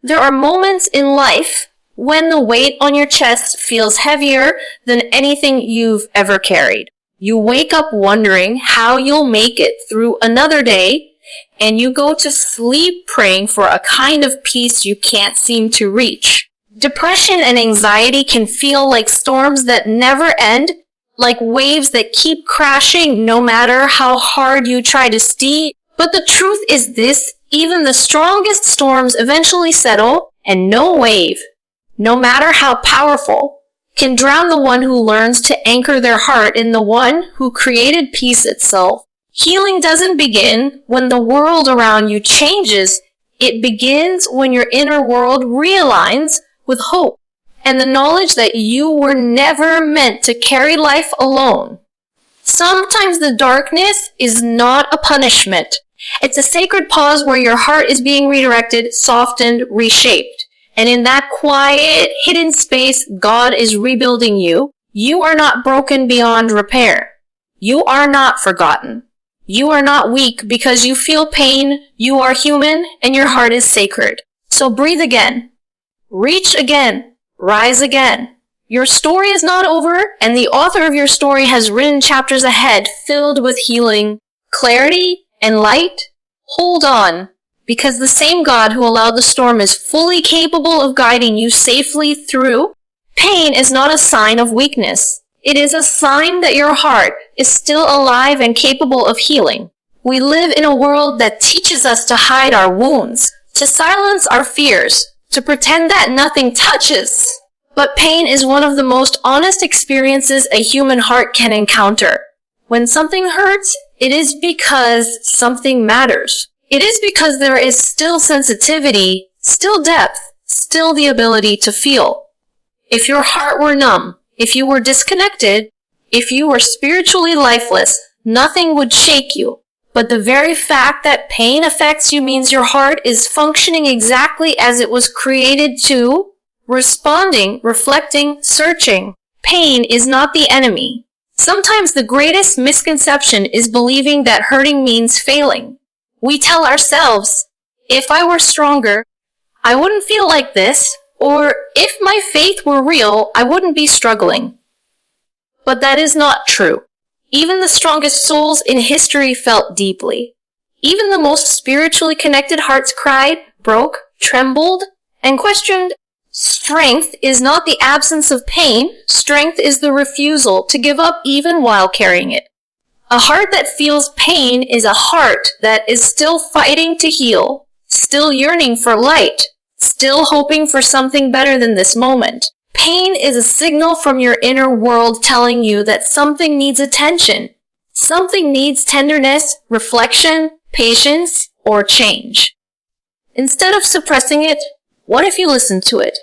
There are moments in life when the weight on your chest feels heavier than anything you've ever carried. You wake up wondering how you'll make it through another day, and you go to sleep praying for a kind of peace you can't seem to reach. Depression and anxiety can feel like storms that never end, like waves that keep crashing no matter how hard you try to steer. But the truth is this, even the strongest storms eventually settle, and no wave, no matter how powerful, can drown the one who learns to anchor their heart in the one who created peace itself. Healing doesn't begin when the world around you changes. It begins when your inner world realigns with hope and the knowledge that you were never meant to carry life alone. Sometimes the darkness is not a punishment. It's a sacred pause where your heart is being redirected, softened, reshaped. And in that quiet, hidden space, God is rebuilding you. You are not broken beyond repair. You are not forgotten. You are not weak because you feel pain. You are human, and your heart is sacred. So breathe again. Reach again. Rise again. Your story is not over, and the author of your story has written chapters ahead filled with healing, clarity, and light. Hold on. Because the same God who allowed the storm is fully capable of guiding you safely through. Pain is not a sign of weakness. It is a sign that your heart is still alive and capable of healing. We live in a world that teaches us to hide our wounds, to silence our fears, to pretend that nothing touches. But pain is one of the most honest experiences a human heart can encounter. When something hurts, it is because something matters. It is because there is still sensitivity, still depth, still the ability to feel. If your heart were numb, if you were disconnected, if you were spiritually lifeless, nothing would shake you. But the very fact that pain affects you means your heart is functioning exactly as it was created to, responding, reflecting, searching. Pain is not the enemy. Sometimes the greatest misconception is believing that hurting means failing. We tell ourselves, if I were stronger, I wouldn't feel like this, or if my faith were real, I wouldn't be struggling. But that is not true. Even the strongest souls in history felt deeply. Even the most spiritually connected hearts cried, broke, trembled, and questioned. Strength is not the absence of pain. Strength is the refusal to give up even while carrying it. A heart that feels pain is a heart that is still fighting to heal, still yearning for light, still hoping for something better than this moment. Pain is a signal from your inner world telling you that something needs attention. Something needs tenderness, reflection, patience, or change. Instead of suppressing it, what if you listened to it?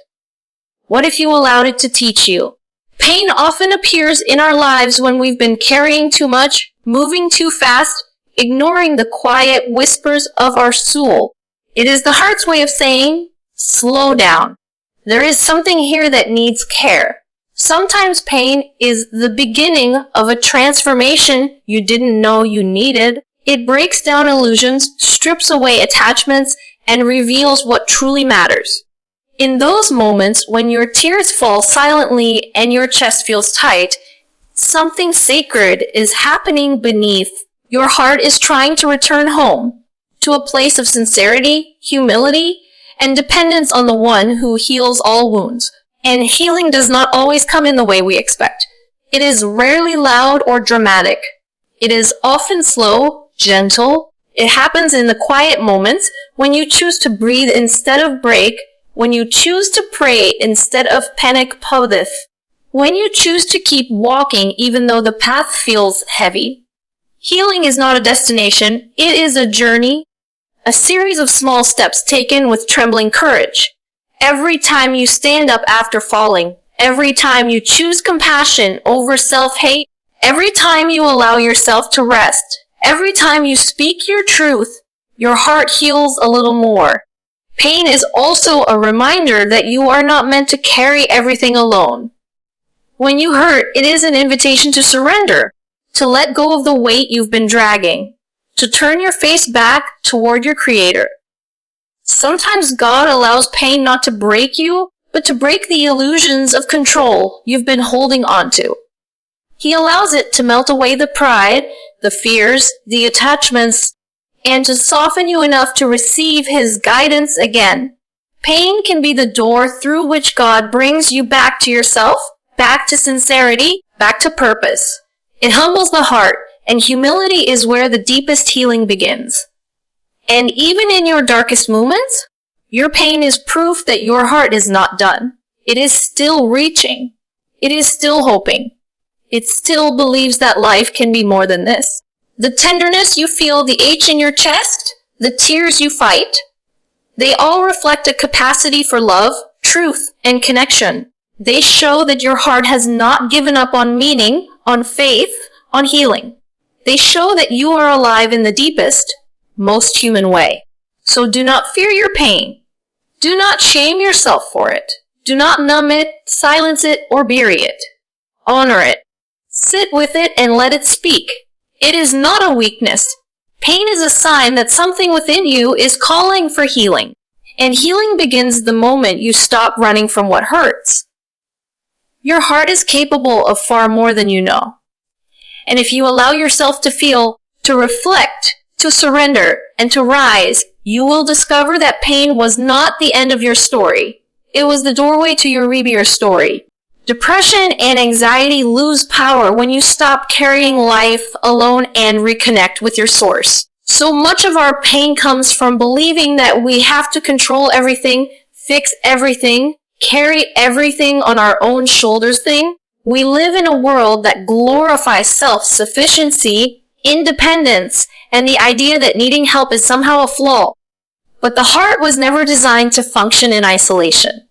What if you allowed it to teach you? Pain often appears in our lives when we've been carrying too much, moving too fast, ignoring the quiet whispers of our soul. It is the heart's way of saying, slow down. There is something here that needs care. Sometimes pain is the beginning of a transformation you didn't know you needed. It breaks down illusions, strips away attachments, and reveals what truly matters. In those moments when your tears fall silently and your chest feels tight, something sacred is happening beneath. Your heart is trying to return home, to a place of sincerity, humility, and dependence on the one who heals all wounds. And healing does not always come in the way we expect. It is rarely loud or dramatic. It is often slow, gentle. It happens in the quiet moments when you choose to breathe instead of break, when you choose to pray instead of panic podeth, when you choose to keep walking even though the path feels heavy. Healing is not a destination, it is a journey, a series of small steps taken with trembling courage. Every time you stand up after falling, every time you choose compassion over self-hate, every time you allow yourself to rest, every time you speak your truth, your heart heals a little more. Pain is also a reminder that you are not meant to carry everything alone. When you hurt, it is an invitation to surrender, to let go of the weight you've been dragging, to turn your face back toward your Creator. Sometimes God allows pain not to break you, but to break the illusions of control you've been holding onto. He allows it to melt away the pride, the fears, the attachments, and to soften you enough to receive His guidance again. Pain can be the door through which God brings you back to yourself, back to sincerity, back to purpose. It humbles the heart, and humility is where the deepest healing begins. And even in your darkest moments, your pain is proof that your heart is not done. It is still reaching. It is still hoping. It still believes that life can be more than this. The tenderness you feel, the ache in your chest, the tears you fight, they all reflect a capacity for love, truth, and connection. They show that your heart has not given up on meaning, on faith, on healing. They show that you are alive in the deepest, most human way. So do not fear your pain. Do not shame yourself for it. Do not numb it, silence it, or bury it. Honor it. Sit with it and let it speak. It is not a weakness. Pain is a sign that something within you is calling for healing. And healing begins the moment you stop running from what hurts. Your heart is capable of far more than you know. And if you allow yourself to feel, to reflect, to surrender, and to rise, you will discover that pain was not the end of your story. It was the doorway to your rebirth story. Depression and anxiety lose power when you stop carrying life alone and reconnect with your source. So much of our pain comes from believing that we have to control everything, fix everything, carry everything on our own shoulders thing. We live in a world that glorifies self-sufficiency, independence, and the idea that needing help is somehow a flaw. But the heart was never designed to function in isolation.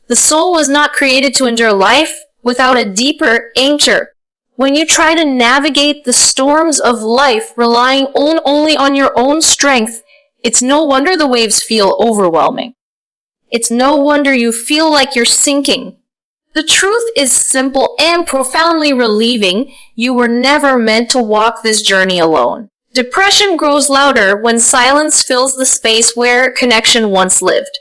The soul was not created to endure life without a deeper anchor. When you try to navigate the storms of life relying only on your own strength, it's no wonder the waves feel overwhelming. It's no wonder you feel like you're sinking. The truth is simple and profoundly relieving. You were never meant to walk this journey alone. Depression grows louder when silence fills the space where connection once lived.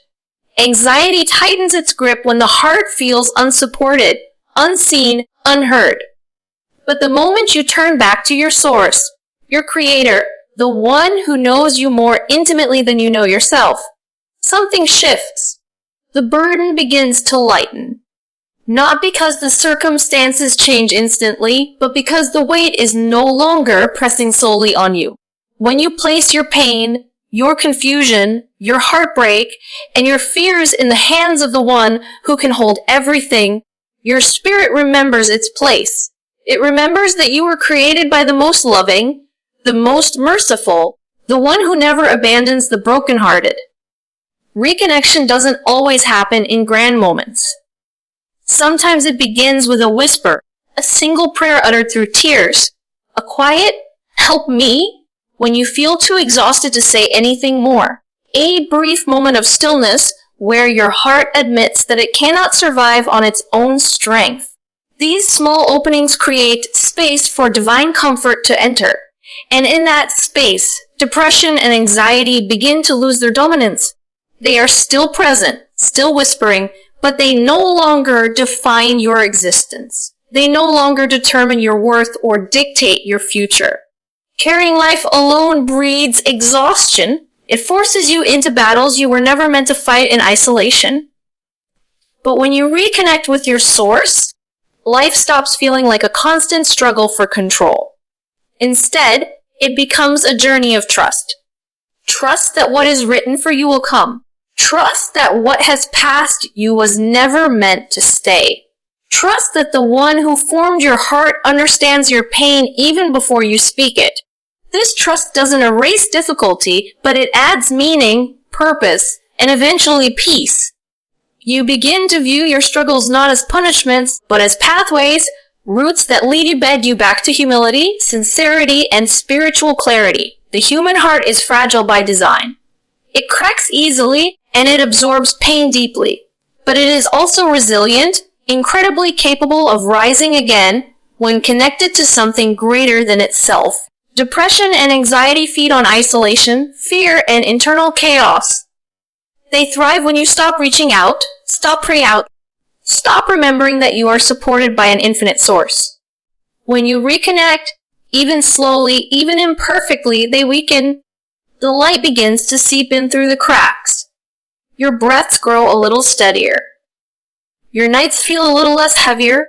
Anxiety tightens its grip when the heart feels unsupported, unseen, unheard. But the moment you turn back to your source, your creator, the one who knows you more intimately than you know yourself, something shifts. The burden begins to lighten. Not because the circumstances change instantly, but because the weight is no longer pressing solely on you. When you place your pain, your confusion, your heartbreak, and your fears in the hands of the one who can hold everything, your spirit remembers its place. It remembers that you were created by the most loving, the most merciful, the one who never abandons the brokenhearted. Reconnection doesn't always happen in grand moments. Sometimes it begins with a whisper, a single prayer uttered through tears, a quiet, "Help me," when you feel too exhausted to say anything more. A brief moment of stillness where your heart admits that it cannot survive on its own strength. These small openings create space for divine comfort to enter. And in that space, depression and anxiety begin to lose their dominance. They are still present, still whispering, but they no longer define your existence. They no longer determine your worth or dictate your future. Carrying life alone breeds exhaustion. It forces you into battles you were never meant to fight in isolation. But when you reconnect with your source, life stops feeling like a constant struggle for control. Instead, it becomes a journey of trust. Trust that what is written for you will come. Trust that what has passed you was never meant to stay. Trust that the one who formed your heart understands your pain even before you speak it. This trust doesn't erase difficulty, but it adds meaning, purpose, and eventually peace. You begin to view your struggles not as punishments, but as pathways, routes that lead you back to humility, sincerity, and spiritual clarity. The human heart is fragile by design. It cracks easily, and it absorbs pain deeply. But it is also resilient, incredibly capable of rising again when connected to something greater than itself. Depression and anxiety feed on isolation, fear, and internal chaos. They thrive when you stop reaching out, stop praying out, stop remembering that you are supported by an infinite source. When you reconnect, even slowly, even imperfectly, they weaken. The light begins to seep in through the cracks. Your breaths grow a little steadier. Your nights feel a little less heavier.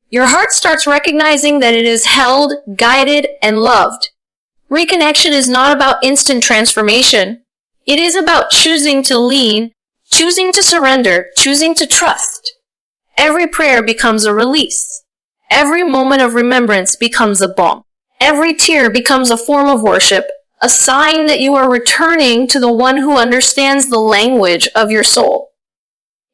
Your heart starts recognizing that it is held, guided, and loved. Reconnection is not about instant transformation. It is about choosing to lean, choosing to surrender, choosing to trust. Every prayer becomes a release. Every moment of remembrance becomes a balm. Every tear becomes a form of worship, a sign that you are returning to the one who understands the language of your soul.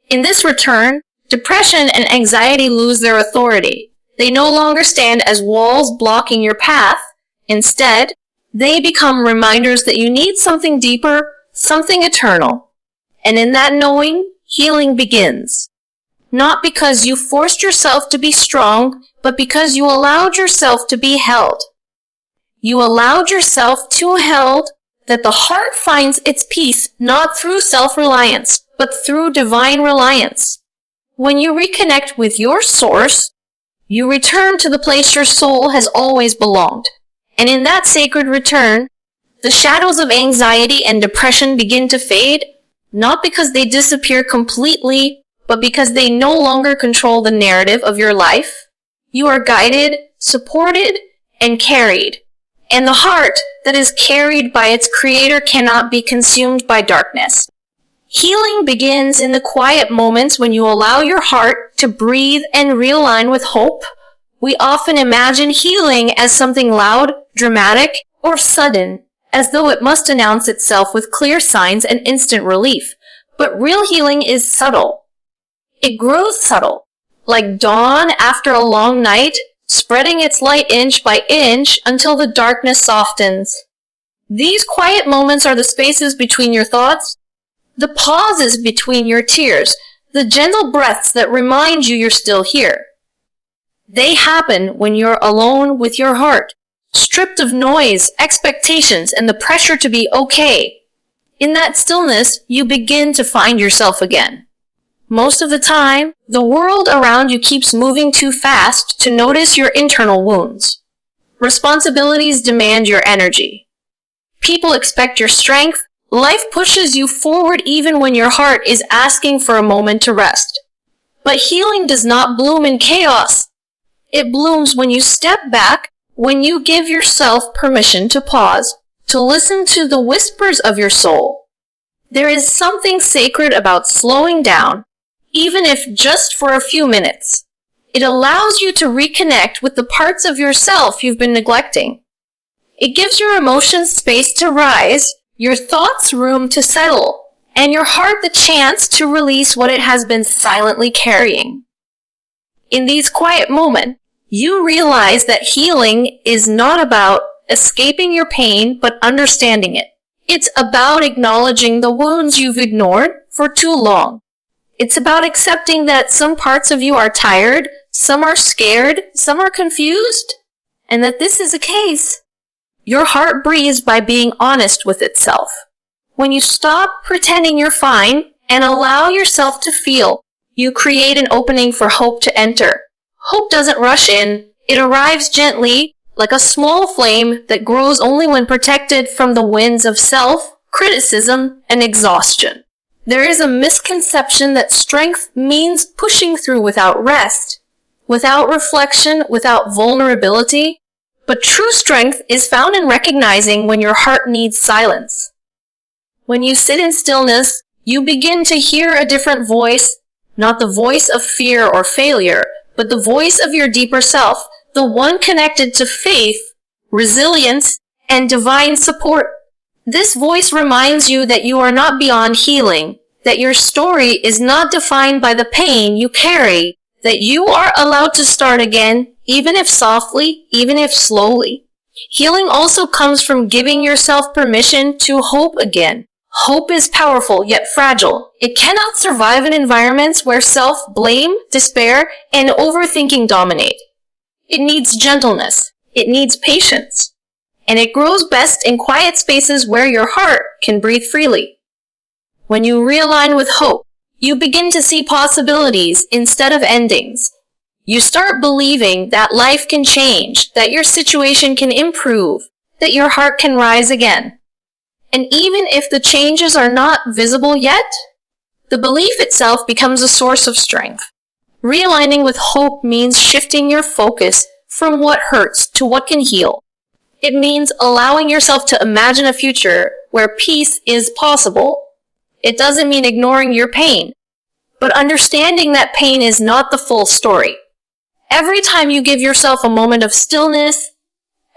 In this return, depression and anxiety lose their authority. They no longer stand as walls blocking your path. Instead, they become reminders that you need something deeper, something eternal. And in that knowing, healing begins. Not because you forced yourself to be strong, but because you allowed yourself to be held. You allowed yourself to be held, that the heart finds its peace not through self-reliance, but through divine reliance. When you reconnect with your source, you return to the place your soul has always belonged. And in that sacred return, the shadows of anxiety and depression begin to fade, not because they disappear completely, but because they no longer control the narrative of your life. You are guided, supported, and carried. And the heart that is carried by its creator cannot be consumed by darkness. Healing begins in the quiet moments when you allow your heart to breathe and realign with hope. We often imagine healing as something loud, dramatic, or sudden, as though it must announce itself with clear signs and instant relief. But real healing is subtle. It grows subtle, like dawn after a long night, spreading its light inch by inch until the darkness softens. These quiet moments are the spaces between your thoughts, the pauses between your tears, the gentle breaths that remind you you're still here. They happen when you're alone with your heart, stripped of noise, expectations, and the pressure to be okay. In that stillness, you begin to find yourself again. Most of the time, the world around you keeps moving too fast to notice your internal wounds. Responsibilities demand your energy. People expect your strength. Life pushes you forward even when your heart is asking for a moment to rest. But healing does not bloom in chaos. It blooms when you step back, when you give yourself permission to pause, to listen to the whispers of your soul. There is something sacred about slowing down, even if just for a few minutes. It allows you to reconnect with the parts of yourself you've been neglecting. It gives your emotions space to rise, your thoughts room to settle, and your heart the chance to release what it has been silently carrying. In these quiet moments, you realize that healing is not about escaping your pain, but understanding it. It's about acknowledging the wounds you've ignored for too long. It's about accepting that some parts of you are tired, some are scared, some are confused, and that this is a case. Your heart breathes by being honest with itself. When you stop pretending you're fine and allow yourself to feel, you create an opening for hope to enter. Hope doesn't rush in. It arrives gently, like a small flame that grows only when protected from the winds of self, criticism, and exhaustion. There is a misconception that strength means pushing through without rest, without reflection, without vulnerability. But true strength is found in recognizing when your heart needs silence. When you sit in stillness, you begin to hear a different voice, not the voice of fear or failure, but the voice of your deeper self, the one connected to faith, resilience, and divine support. This voice reminds you that you are not beyond healing, that your story is not defined by the pain you carry, that you are allowed to start again, even if softly, even if slowly. Healing also comes from giving yourself permission to hope again. Hope is powerful, yet fragile. It cannot survive in environments where self-blame, despair, and overthinking dominate. It needs gentleness. It needs patience. And it grows best in quiet spaces where your heart can breathe freely. When you realign with hope, you begin to see possibilities instead of endings. You start believing that life can change, that your situation can improve, that your heart can rise again. And even if the changes are not visible yet, the belief itself becomes a source of strength. Realigning with hope means shifting your focus from what hurts to what can heal. It means allowing yourself to imagine a future where peace is possible. It doesn't mean ignoring your pain, but understanding that pain is not the full story. Every time you give yourself a moment of stillness,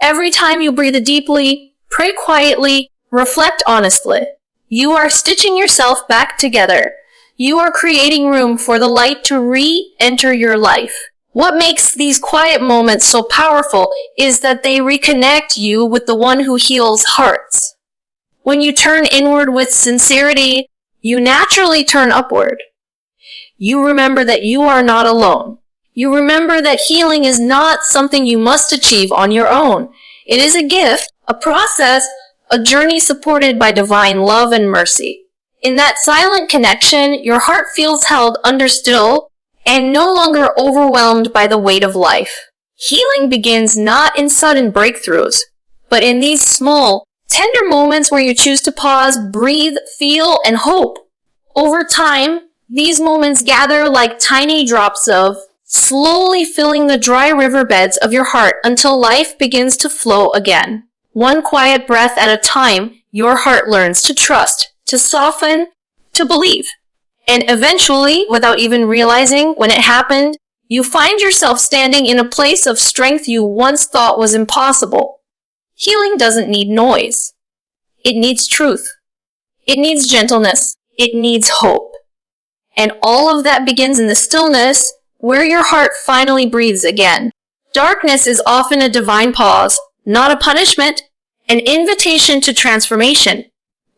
every time you breathe deeply, pray quietly, reflect honestly, you are stitching yourself back together. You are creating room for the light to re-enter your life. What makes these quiet moments so powerful is that they reconnect you with the one who heals hearts. When you turn inward with sincerity, you naturally turn upward. You remember that you are not alone. You remember that healing is not something you must achieve on your own. It is a gift, a process, a journey supported by divine love and mercy. In that silent connection, your heart feels held, understood, and no longer overwhelmed by the weight of life. Healing begins not in sudden breakthroughs, but in these small, tender moments where you choose to pause, breathe, feel, and hope. Over time, these moments gather like tiny drops of, slowly filling the dry riverbeds of your heart until life begins to flow again. One quiet breath at a time, your heart learns to trust, to soften, to believe. And eventually, without even realizing when it happened, you find yourself standing in a place of strength you once thought was impossible. Healing doesn't need noise. It needs truth. It needs gentleness. It needs hope. And all of that begins in the stillness where your heart finally breathes again. Darkness is often a divine pause, not a punishment, an invitation to transformation.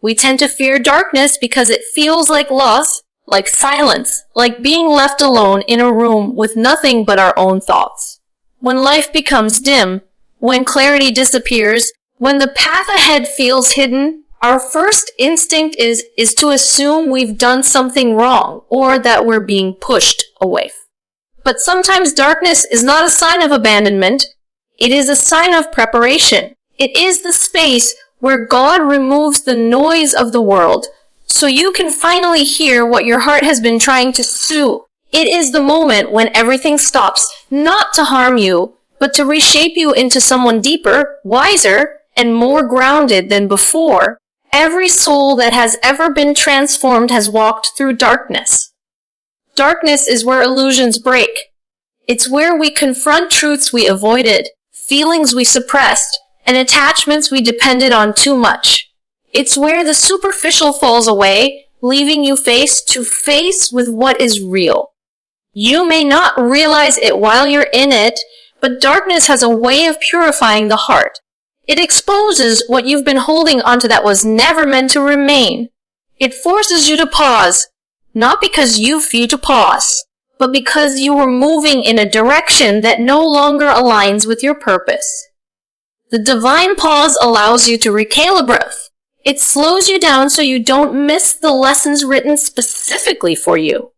We tend to fear darkness because it feels like loss, like silence, like being left alone in a room with nothing but our own thoughts. When life becomes dim, when clarity disappears, when the path ahead feels hidden, our first instinct is to assume we've done something wrong or that we're being pushed away. But sometimes darkness is not a sign of abandonment. It is a sign of preparation. It is the space where God removes the noise of the world so you can finally hear what your heart has been trying to soothe. It is the moment when everything stops, not to harm you, but to reshape you into someone deeper, wiser, and more grounded than before. Every soul that has ever been transformed has walked through darkness. Darkness is where illusions break. It's where we confront truths we avoided, feelings we suppressed, and attachments we depended on too much. It's where the superficial falls away, leaving you face to face with what is real. You may not realize it while you're in it, but darkness has a way of purifying the heart. It exposes what you've been holding onto that was never meant to remain. It forces you to pause, not because you feel to pause, but because you were moving in a direction that no longer aligns with your purpose. The divine pause allows you to recalibrate. It slows you down so you don't miss the lessons written specifically for you.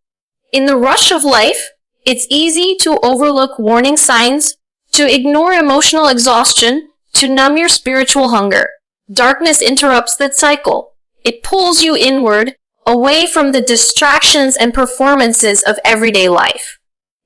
In the rush of life, it's easy to overlook warning signs, to ignore emotional exhaustion, to numb your spiritual hunger. Darkness interrupts that cycle. It pulls you inward, away from the distractions and performances of everyday life.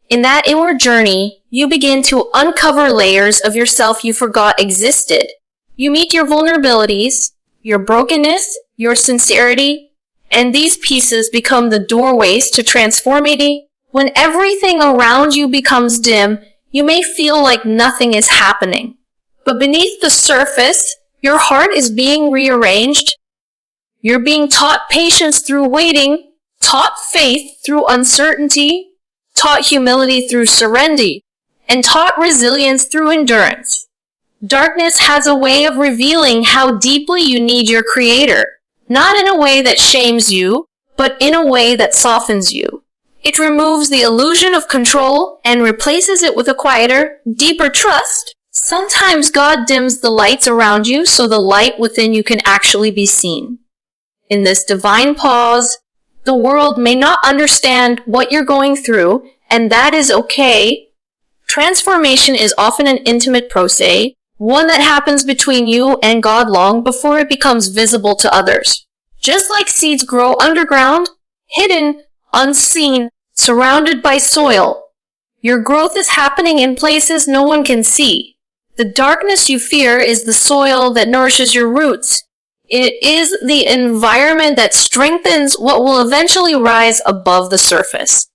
In that inward journey, you begin to uncover layers of yourself you forgot existed. You meet your vulnerabilities, your brokenness, your sincerity, and these pieces become the doorways to transformity. When everything around you becomes dim, you may feel like nothing is happening. But beneath the surface, your heart is being rearranged. You're being taught patience through waiting, taught faith through uncertainty, taught humility through serenity, and taught resilience through endurance. Darkness has a way of revealing how deeply you need your Creator, not in a way that shames you, but in a way that softens you. It removes the illusion of control and replaces it with a quieter, deeper trust. Sometimes God dims the lights around you so the light within you can actually be seen. In this divine pause, the world may not understand what you're going through, and that is okay. Transformation is often an intimate process, one that happens between you and God long before it becomes visible to others. Just like seeds grow underground, hidden, unseen, surrounded by soil, your growth is happening in places no one can see. The darkness you fear is the soil that nourishes your roots. It is the environment that strengthens what will eventually rise above the surface.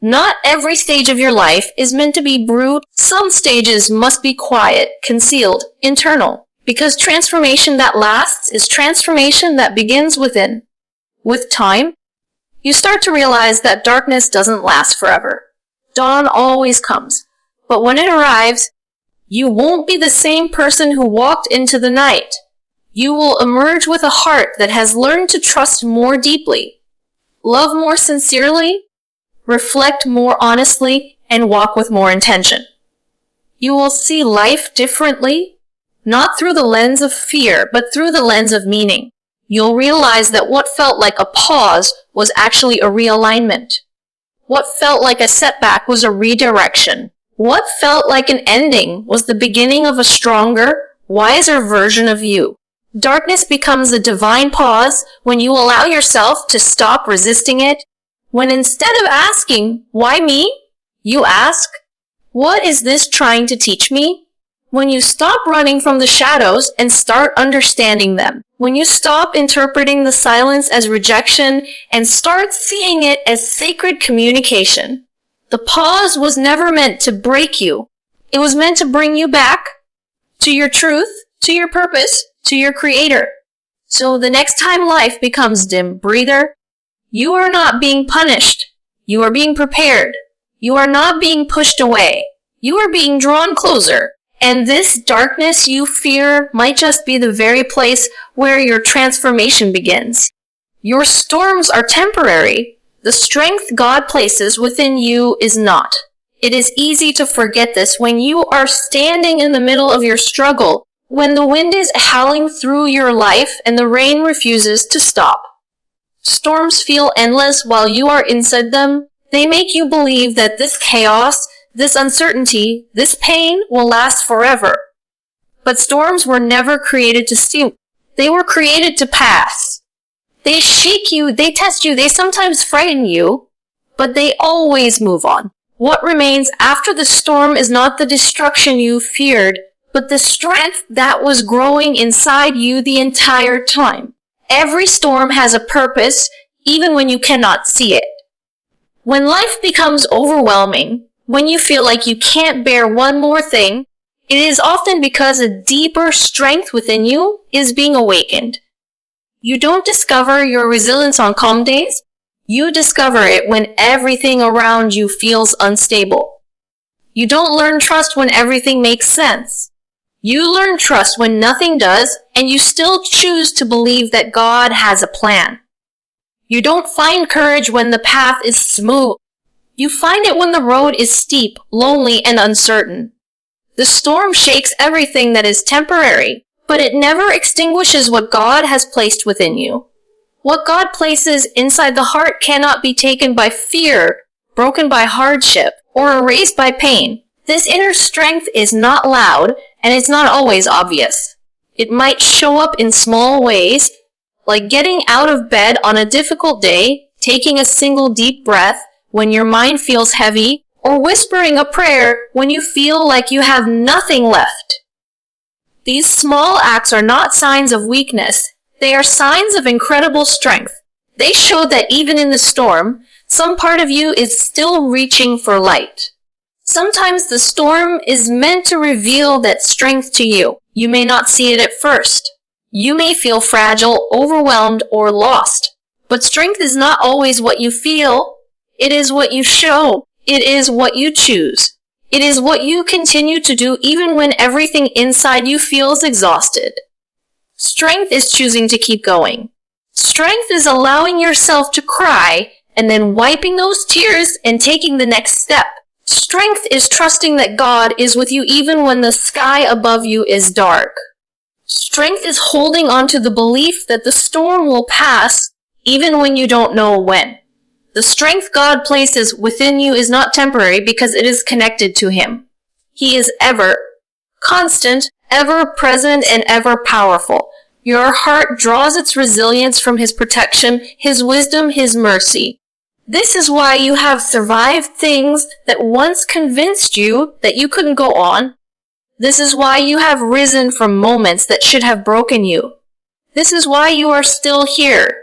Not every stage of your life is meant to be brute. Some stages must be quiet, concealed, internal. Because transformation that lasts is transformation that begins within. With time, you start to realize that darkness doesn't last forever. Dawn always comes. But when it arrives, you won't be the same person who walked into the night. You will emerge with a heart that has learned to trust more deeply, love more sincerely, reflect more honestly, and walk with more intention. You will see life differently, not through the lens of fear, but through the lens of meaning. You'll realize that what felt like a pause was actually a realignment. What felt like a setback was a redirection. What felt like an ending was the beginning of a stronger, wiser version of you. Darkness becomes a divine pause when you allow yourself to stop resisting it. When instead of asking, "Why me?" you ask, "What is this trying to teach me?" When you stop running from the shadows and start understanding them. When you stop interpreting the silence as rejection and start seeing it as sacred communication. The pause was never meant to break you. It was meant to bring you back to your truth, to your purpose, to your creator. So the next time life becomes dim, breather, you are not being punished. You are being prepared. You are not being pushed away. You are being drawn closer. And this darkness you fear might just be the very place where your transformation begins. Your storms are temporary. The strength God places within you is not. It is easy to forget this when you are standing in the middle of your struggle, when the wind is howling through your life and the rain refuses to stop. Storms feel endless while you are inside them. They make you believe that this chaos, this uncertainty, this pain will last forever. But storms were never created to steal. They were created to pass. They shake you, they test you, they sometimes frighten you, but they always move on. What remains after the storm is not the destruction you feared, but the strength that was growing inside you the entire time. Every storm has a purpose, even when you cannot see it. When life becomes overwhelming, when you feel like you can't bear one more thing, it is often because a deeper strength within you is being awakened. You don't discover your resilience on calm days. You discover it when everything around you feels unstable. You don't learn trust when everything makes sense. You learn trust when nothing does, and you still choose to believe that God has a plan. You don't find courage when the path is smooth. You find it when the road is steep, lonely, and uncertain. The storm shakes everything that is temporary, but it never extinguishes what God has placed within you. What God places inside the heart cannot be taken by fear, broken by hardship, or erased by pain. This inner strength is not loud, and it's not always obvious. It might show up in small ways, like getting out of bed on a difficult day, taking a single deep breath when your mind feels heavy, or whispering a prayer when you feel like you have nothing left. These small acts are not signs of weakness. They are signs of incredible strength. They show that even in the storm, some part of you is still reaching for light. Sometimes the storm is meant to reveal that strength to you. You may not see it at first. You may feel fragile, overwhelmed, or lost. But strength is not always what you feel. It is what you show. It is what you choose. It is what you continue to do even when everything inside you feels exhausted. Strength is choosing to keep going. Strength is allowing yourself to cry and then wiping those tears and taking the next step. Strength is trusting that God is with you even when the sky above you is dark. Strength is holding on to the belief that the storm will pass even when you don't know when. The strength God places within you is not temporary because it is connected to Him. He is ever constant, ever present, and ever powerful. Your heart draws its resilience from His protection, His wisdom, His mercy. This is why you have survived things that once convinced you that you couldn't go on. This is why you have risen from moments that should have broken you. This is why you are still here,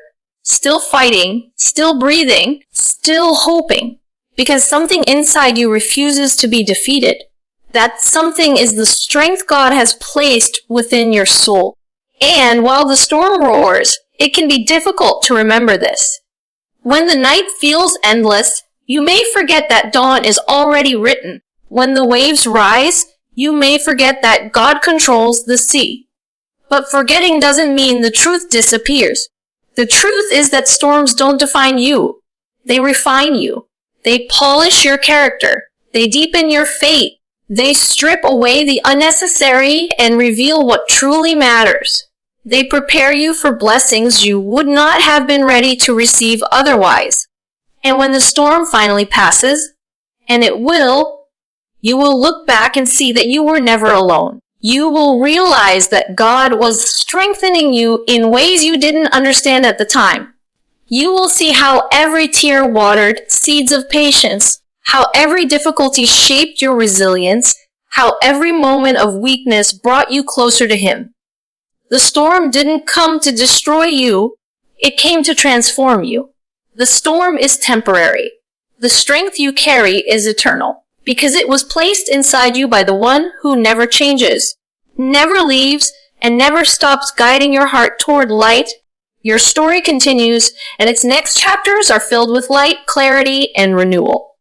still fighting, still breathing, still hoping, because something inside you refuses to be defeated. That something is the strength God has placed within your soul. And while the storm roars, it can be difficult to remember this. When the night feels endless, you may forget that dawn is already written. When the waves rise, you may forget that God controls the sea. But forgetting doesn't mean the truth disappears. The truth is that storms don't define you. They refine you. They polish your character. They deepen your faith. They strip away the unnecessary and reveal what truly matters. They prepare you for blessings you would not have been ready to receive otherwise. And when the storm finally passes, and it will, you will look back and see that you were never alone. You will realize that God was strengthening you in ways you didn't understand at the time. You will see how every tear watered seeds of patience, how every difficulty shaped your resilience, how every moment of weakness brought you closer to Him. The storm didn't come to destroy you, it came to transform you. The storm is temporary. The strength you carry is eternal, because it was placed inside you by the one who never changes, never leaves, and never stops guiding your heart toward light. Your story continues, and its next chapters are filled with light, clarity, and renewal.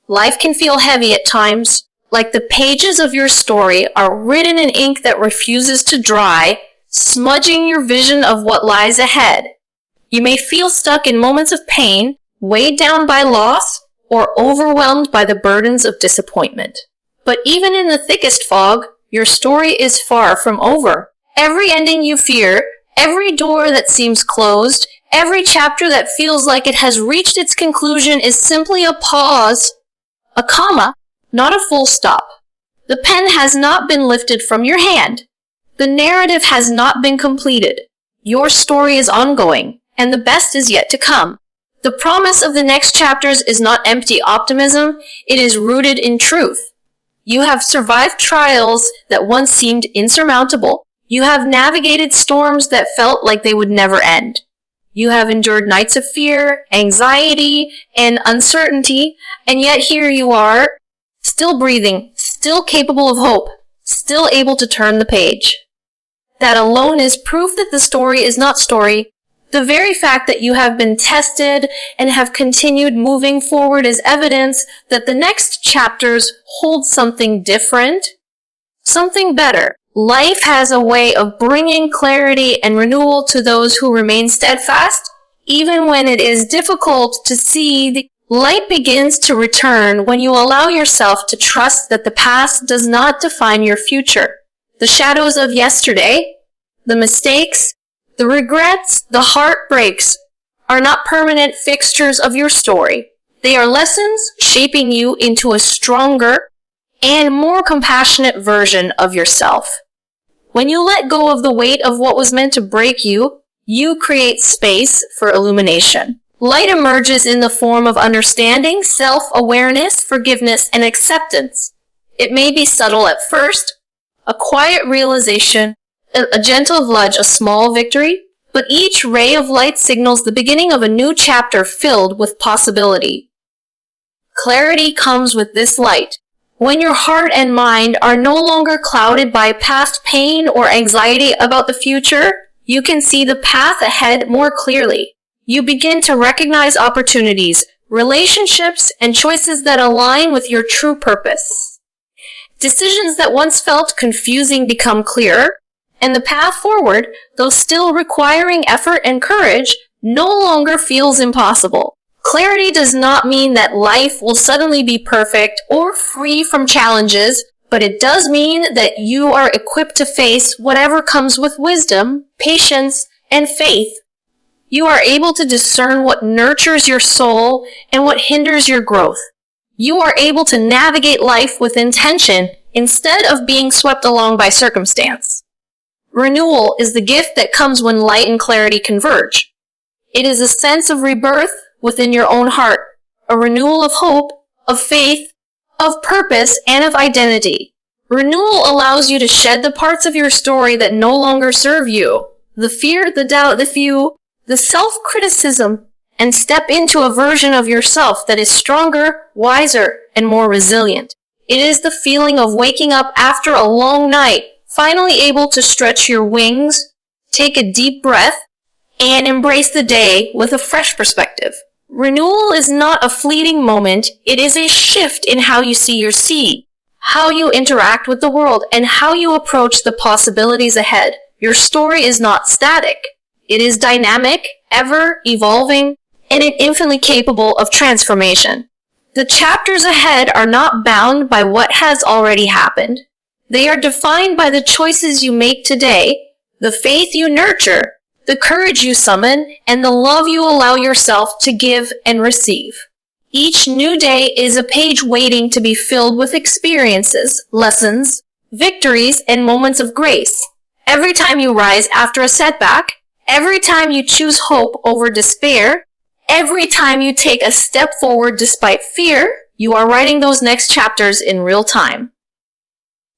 Life can feel heavy at times, like the pages of your story are written in ink that refuses to dry, smudging your vision of what lies ahead. You may feel stuck in moments of pain, weighed down by loss, or overwhelmed by the burdens of disappointment. But even in the thickest fog, your story is far from over. Every ending you fear, every door that seems closed, every chapter that feels like it has reached its conclusion is simply a pause, a comma, not a full stop. The pen has not been lifted from your hand. The narrative has not been completed. Your story is ongoing, and the best is yet to come. The promise of the next chapters is not empty optimism, it is rooted in truth. You have survived trials that once seemed insurmountable. You have navigated storms that felt like they would never end. You have endured nights of fear, anxiety, and uncertainty, and yet here you are, still breathing, still capable of hope, still able to turn the page. That alone is proof that the story is not story. The very fact that you have been tested and have continued moving forward is evidence that the next chapters hold something different, something better. Life has a way of bringing clarity and renewal to those who remain steadfast, even when it is difficult to see. The light begins to return when you allow yourself to trust that the past does not define your future. The shadows of yesterday, the mistakes, the regrets, the heartbreaks are not permanent fixtures of your story. They are lessons shaping you into a stronger and more compassionate version of yourself. When you let go of the weight of what was meant to break you, you create space for illumination. Light emerges in the form of understanding, self-awareness, forgiveness, and acceptance. It may be subtle at first, a quiet realization, a gentle nudge, a small victory, but each ray of light signals the beginning of a new chapter filled with possibility. Clarity comes with this light. When your heart and mind are no longer clouded by past pain or anxiety about the future, you can see the path ahead more clearly. You begin to recognize opportunities, relationships, and choices that align with your true purpose. Decisions that once felt confusing become clearer, and the path forward, though still requiring effort and courage, no longer feels impossible. Clarity does not mean that life will suddenly be perfect or free from challenges, but but it does mean that you are equipped to face whatever comes with wisdom, patience, and faith. You are able to discern what nurtures your soul and what hinders your growth. You are able to navigate life with intention instead of being swept along by circumstance. Renewal is the gift that comes when light and clarity converge. It is a sense of rebirth within your own heart, a renewal of hope, of faith, of purpose, and of identity. Renewal allows you to shed the parts of your story that no longer serve you, the fear, the doubt, the few, the self-criticism, and step into a version of yourself that is stronger, wiser, and more resilient. It is the feeling of waking up after a long night, finally able to stretch your wings, take a deep breath, and embrace the day with a fresh perspective. Renewal is not a fleeting moment, it is a shift in how you see your seed, how you interact with the world, and how you approach the possibilities ahead. Your story is not static. It is dynamic, ever evolving, and infinitely capable of transformation. The chapters ahead are not bound by what has already happened. They are defined by the choices you make today, the faith you nurture, the courage you summon, and the love you allow yourself to give and receive. Each new day is a page waiting to be filled with experiences, lessons, victories, and moments of grace. Every time you rise after a setback, every time you choose hope over despair, every time you take a step forward despite fear, you are writing those next chapters in real time.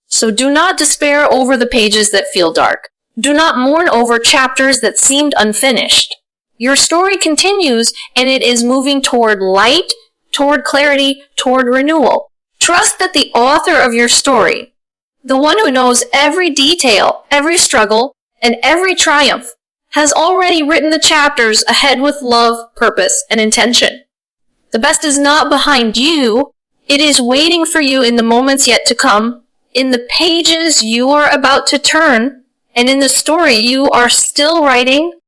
So do not despair over the pages that feel dark. Do not mourn over chapters that seemed unfinished. Your story continues, and it is moving toward light, toward clarity, toward renewal. Trust that the author of your story, the one who knows every detail, every struggle, and every triumph, has already written the chapters ahead with love, purpose, and intention. The best is not behind you. It is waiting for you in the moments yet to come, in the pages you are about to turn, and in the story you are still writing